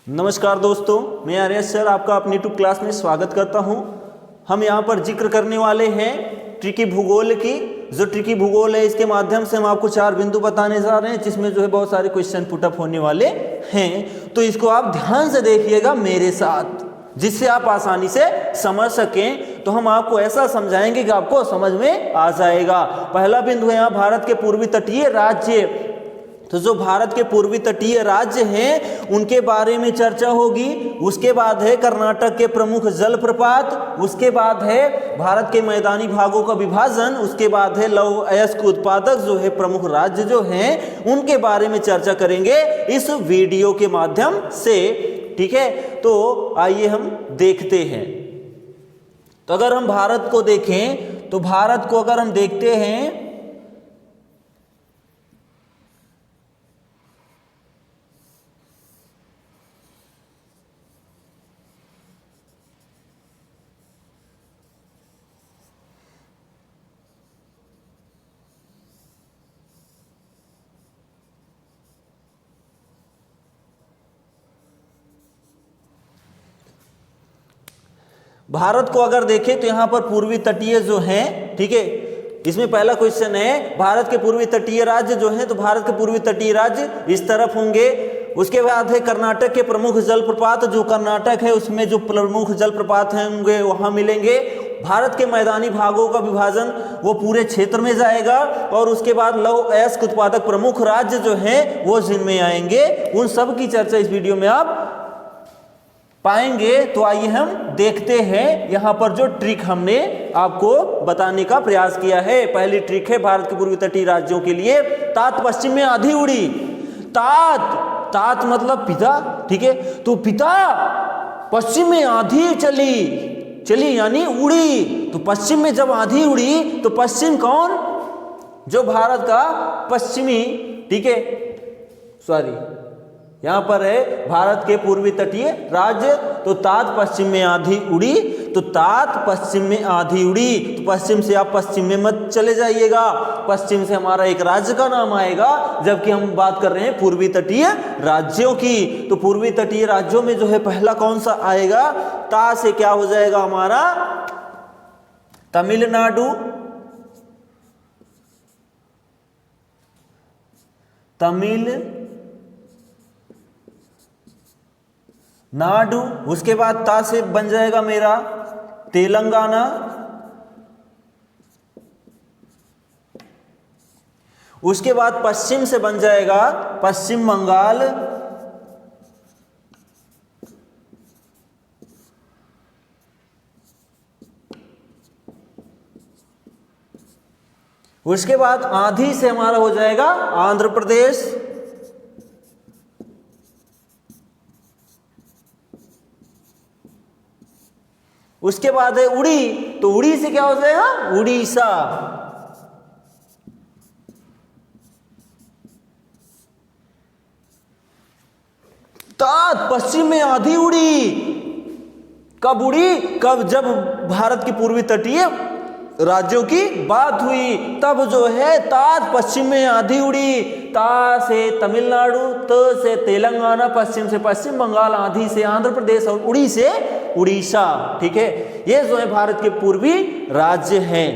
नमस्कार दोस्तों, मैं आर्यन सर आपका अपनी यूट्यूब क्लास में स्वागत करता हूं। हम यहां पर जिक्र करने वाले हैं ट्रिकी भूगोल की। जो ट्रिकी भूगोल है इसके माध्यम से हम आपको 4 बिंदु बताने जा रहे हैं जिसमें जो है बहुत सारे क्वेश्चन पुटअप होने वाले हैं। तो इसको आप ध्यान से देखिएगा मेरे साथ, जिससे आप आसानी से समझ सकें। तो हम आपको ऐसा समझाएंगे कि आपको समझ में आ जाएगा। पहला बिंदु है यहाँ भारत के पूर्वी तटीय राज्य। तो जो भारत के पूर्वी तटीय राज्य हैं उनके बारे में चर्चा होगी। उसके बाद है कर्नाटक के प्रमुख जलप्रपात। उसके बाद है भारत के मैदानी भागों का विभाजन। उसके बाद है लौह अयस्क उत्पादक जो है प्रमुख राज्य जो हैं उनके बारे में चर्चा करेंगे इस वीडियो के माध्यम से। ठीक है, तो आइए हम देखते हैं। तो अगर हम भारत को देखें तो भारत को अगर हम देखते हैं भारत को अगर देखें तो यहाँ पर पूर्वी तटीय जो हैं, ठीक है, इसमें पहला क्वेश्चन है भारत के पूर्वी तटीय राज्य जो हैं। तो भारत के पूर्वी तटीय राज्य इस तरफ होंगे। उसके बाद है कर्नाटक के प्रमुख जलप्रपात। जो कर्नाटक है उसमें जो प्रमुख जलप्रपात हैं होंगे वहां मिलेंगे। भारत के मैदानी भागों का विभाजन वो पूरे क्षेत्र में जाएगा। और उसके बाद लौह अयस्क उत्पादक प्रमुख राज्य जो हैं वो जिनमें आएंगे। उन सब की चर्चा इस वीडियो में आप पाएंगे। तो आइए हम देखते हैं यहाँ पर जो ट्रिक हमने आपको बताने का प्रयास किया है। पहली ट्रिक है भारत के पूर्वी तटीय राज्यों के लिए तात पश्चिम में आधी उड़ी। तात मतलब पिता, ठीक है। तो पिता पश्चिम में आधी चली यानी उड़ी। तो पश्चिम में जब आधी उड़ी तो पश्चिम कौन? जो भारत का पश्चिमी, ठीक है, सॉरी यहां पर है भारत के पूर्वी तटीय राज्य। तो तात पश्चिम में आधी उड़ी। तो तात पश्चिम में आधी उड़ी, तो पश्चिम से आप पश्चिम में मत चले जाइएगा। पश्चिम से हमारा एक राज्य का नाम आएगा, जबकि हम बात कर रहे हैं पूर्वी तटीय राज्यों की। तो पूर्वी तटीय राज्यों में जो है पहला कौन सा आएगा? ता से क्या हो जाएगा हमारा? तमिलनाडु। नाडु। उसके बाद ता से बन जाएगा मेरा तेलंगाना। उसके बाद पश्चिम से बन जाएगा पश्चिम बंगाल। उसके बाद आधी से हमारा हो जाएगा आंध्र प्रदेश। उसके बाद है उड़ी। तो उड़ी से क्या हो जाएगा? उड़ीसा। तात पश्चिम में आधी उड़ी। कब उड़ी? कब? जब भारत की पूर्वी तटीय राज्यों की बात हुई तब जो है तात पश्चिम में आधी उड़ी। ता से तमिलनाडु, त से तेलंगाना, पश्चिम से पश्चिम बंगाल, आधी से आंध्र प्रदेश और उड़ी से उड़ीसा। ठीक है, ये जो है भारत के पूर्वी राज्य हैं।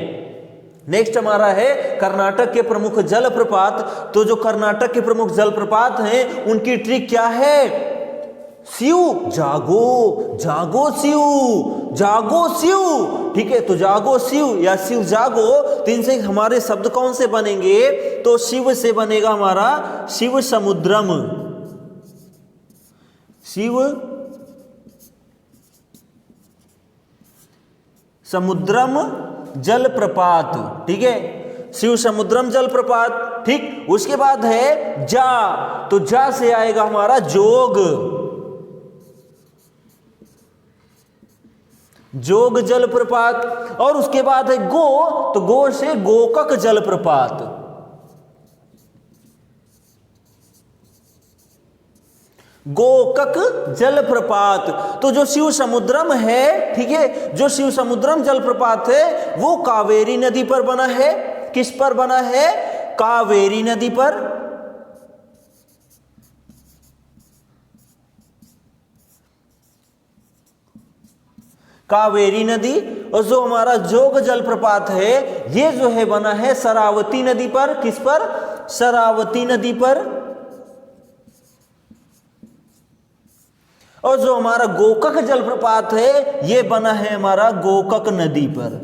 नेक्स्ट हमारा है कर्नाटक के प्रमुख जलप्रपात। तो जो कर्नाटक के प्रमुख जलप्रपात हैं उनकी ट्रिक क्या है? शिव जागो, जागो शिव, जागो शिव। ठीक है, तो जागो शिव या शिव जागो, तो इनसे हमारे शब्द कौन से बनेंगे? तो शिव से बनेगा हमारा शिव समुद्रम। शिव समुद्रम जलप्रपात। ठीक है, शिव समुद्रम जलप्रपात। ठीक, उसके बाद है जा। तो जा से आएगा हमारा जोग जलप्रपात। और उसके बाद है गो। तो गो से गोकक जलप्रपात। गोकक जलप्रपात। तो जो शिव समुद्रम है, ठीक है, जो शिव समुद्रम जलप्रपात है वो कावेरी नदी पर बना है। किस पर बना है? कावेरी नदी पर। कावेरी नदी। और जो हमारा जोग जलप्रपात है ये जो है बना है शरावती नदी पर। किस पर? शरावती नदी पर। और जो हमारा गोकक जलप्रपात है ये बना है हमारा गोकक नदी पर।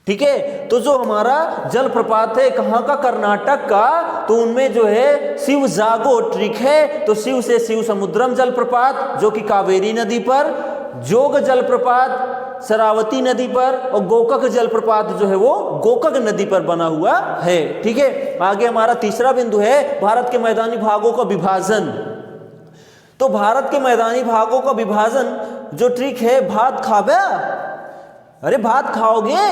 ठीक है, तो जो हमारा जलप्रपात है कहाँ का? कर्नाटक का। तो उनमें जो है शिव जागो ट्रिक है, तो शिव से शिव समुद्रम जलप्रपात जो कि कावेरी नदी पर, जोग जलप्रपात शरावती नदी पर, और गोकक जलप्रपात जो है वो गोकक नदी पर बना हुआ है। ठीक है, आगे हमारा तीसरा बिंदु है भारत के मैदानी भागों का विभाजन। तो भारत के मैदानी भागों का विभाजन जो ट्रिक है, भात खाब्या, अरे भात खाओगे,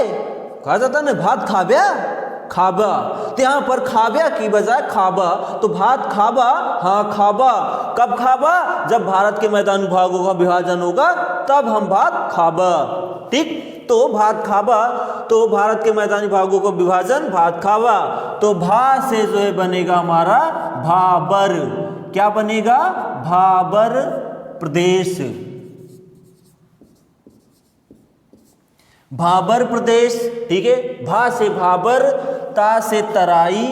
कहा जाता है ना भात खाब्या, खाबा। तो यहाँ पर खाब्या की बजाय खाबा, तो भात खाबा, हाँ खाबा। कब खाबा? जब भारत के मैदानी भागों का विभाजन होगा तब हम भात खाबा। ठीक, तो भात खाबा, तो भारत के मैदानी भागों का विभाजन भात खाबा। तो भा से जो है बनेगा हमारा भाबर। क्या बनेगा? भाबर प्रदेश। भाबर प्रदेश। ठीक है, भा से भाबर, ता से तराई,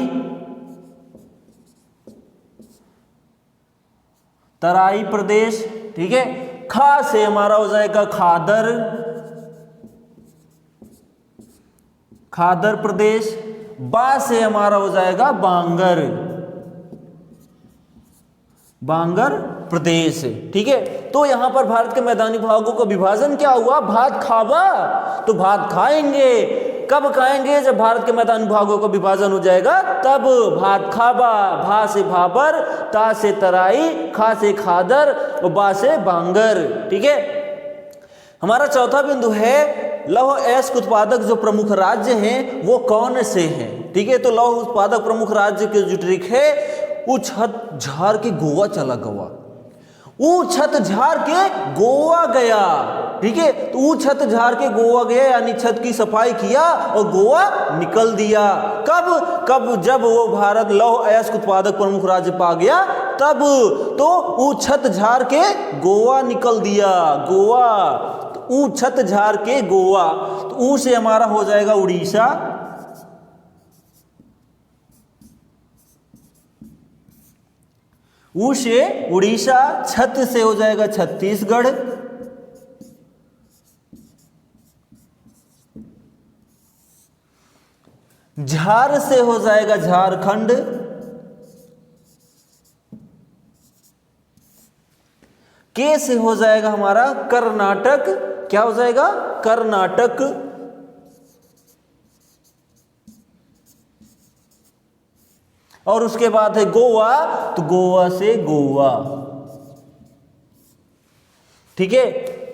तराई प्रदेश। ठीक है, खा से हमारा हो जाएगा खादर, खादर प्रदेश। बा से हमारा हो जाएगा बांगर, बांगर प्रदेश। ठीक है, तो यहां पर भारत के मैदानी भागों का विभाजन क्या हुआ? भात खाबा, तो भात खाएंगे। कब खाएंगे? जब भारत के मैदानी भागों का विभाजन हो जाएगा तब भात खाबा। भा से भाबर, ता से तराई, खा से खादर और बा से बांगर। ठीक है, हमारा चौथा बिंदु है लौह अयस्क उत्पादक जो प्रमुख राज्य हैं वो कौन से हैं। ठीक है, तो लौह उत्पादक प्रमुख राज्य के जो ट्रिक है, छत झाड़ के गोवा चला गया, छत झाड़ के गोवा गया। ठीक है, तो छत झाड़ के गोवा गया, यानी छत की सफाई किया और गोवा निकल दिया। कब? जब वो भारत लौह अयस्क उत्पादक प्रमुख राज्य पा गया तब। तो छत झाड़ के गोवा निकल दिया, गोवा। तो छत झाड़ के गोवा, तो से हमारा हो जाएगा उड़ीसा, ऊ से उड़ीसा, छत से हो जाएगा छत्तीसगढ़, झार से हो जाएगा झारखंड, के से हो जाएगा हमारा कर्नाटक। क्या हो जाएगा? कर्नाटक। और उसके बाद है गोवा, तो गोवा से गोवा। ठीक है,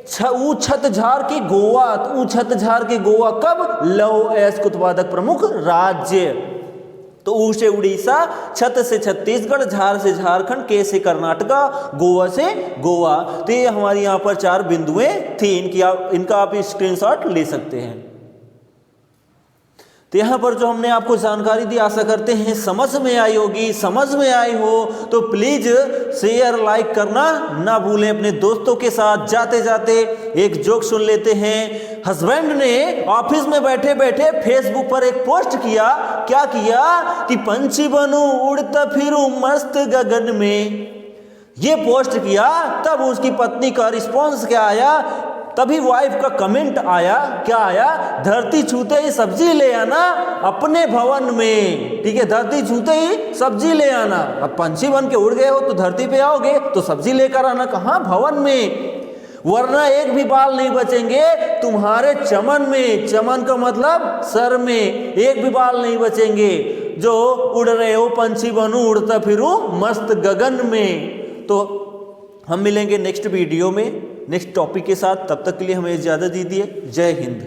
छत झार के गोवा, तो छत झार के गोवा कब? लौह अयस्क उत्पादक प्रमुख राज्य। तो ऊ से उड़ीसा, छत से छत्तीसगढ़, झार से झारखंड, के से कर्नाटका, गोवा से गोवा। तो ये हमारी यहाँ पर 4 बिंदुएं थी, इनका आप स्क्रीनशॉट ले सकते हैं। तो यहाँ पर जो हमने आपको जानकारी दी, आशा करते हैं समझ में आई होगी। समझ में आई हो तो प्लीज शेयर लाइक करना ना भूलें अपने दोस्तों के साथ। जाते जाते एक जोक सुन लेते हैं। हस्बैंड ने ऑफिस में बैठे बैठे फेसबुक पर एक पोस्ट किया। क्या किया? कि पंछी बनूं उड़ता फिरूं मस्त गगन में। ये पोस्ट किया, तब उसकी पत्नी का रिस्पॉन्स क्या आया? तभी वाइफ का कमेंट आया। क्या आया? धरती छूते ही सब्जी ले आना अपने भवन में। ठीक है, धरती छूते ही सब्जी ले आना। अब पंछी बन के उड़ गए हो तो धरती पे आओगे तो सब्जी लेकर आना कहाँ? भवन में, वरना एक भी बाल नहीं बचेंगे तुम्हारे चमन में। चमन का मतलब सर में, एक भी बाल नहीं बचेंगे। जो उड़ रहे हो पंछी बनूं उड़ता फिरूं मस्त गगन में। तो हम मिलेंगे नेक्स्ट वीडियो में नेक्स्ट टॉपिक के साथ। तब तक के लिए हमें इजाज़त दीजिए। जय हिंद।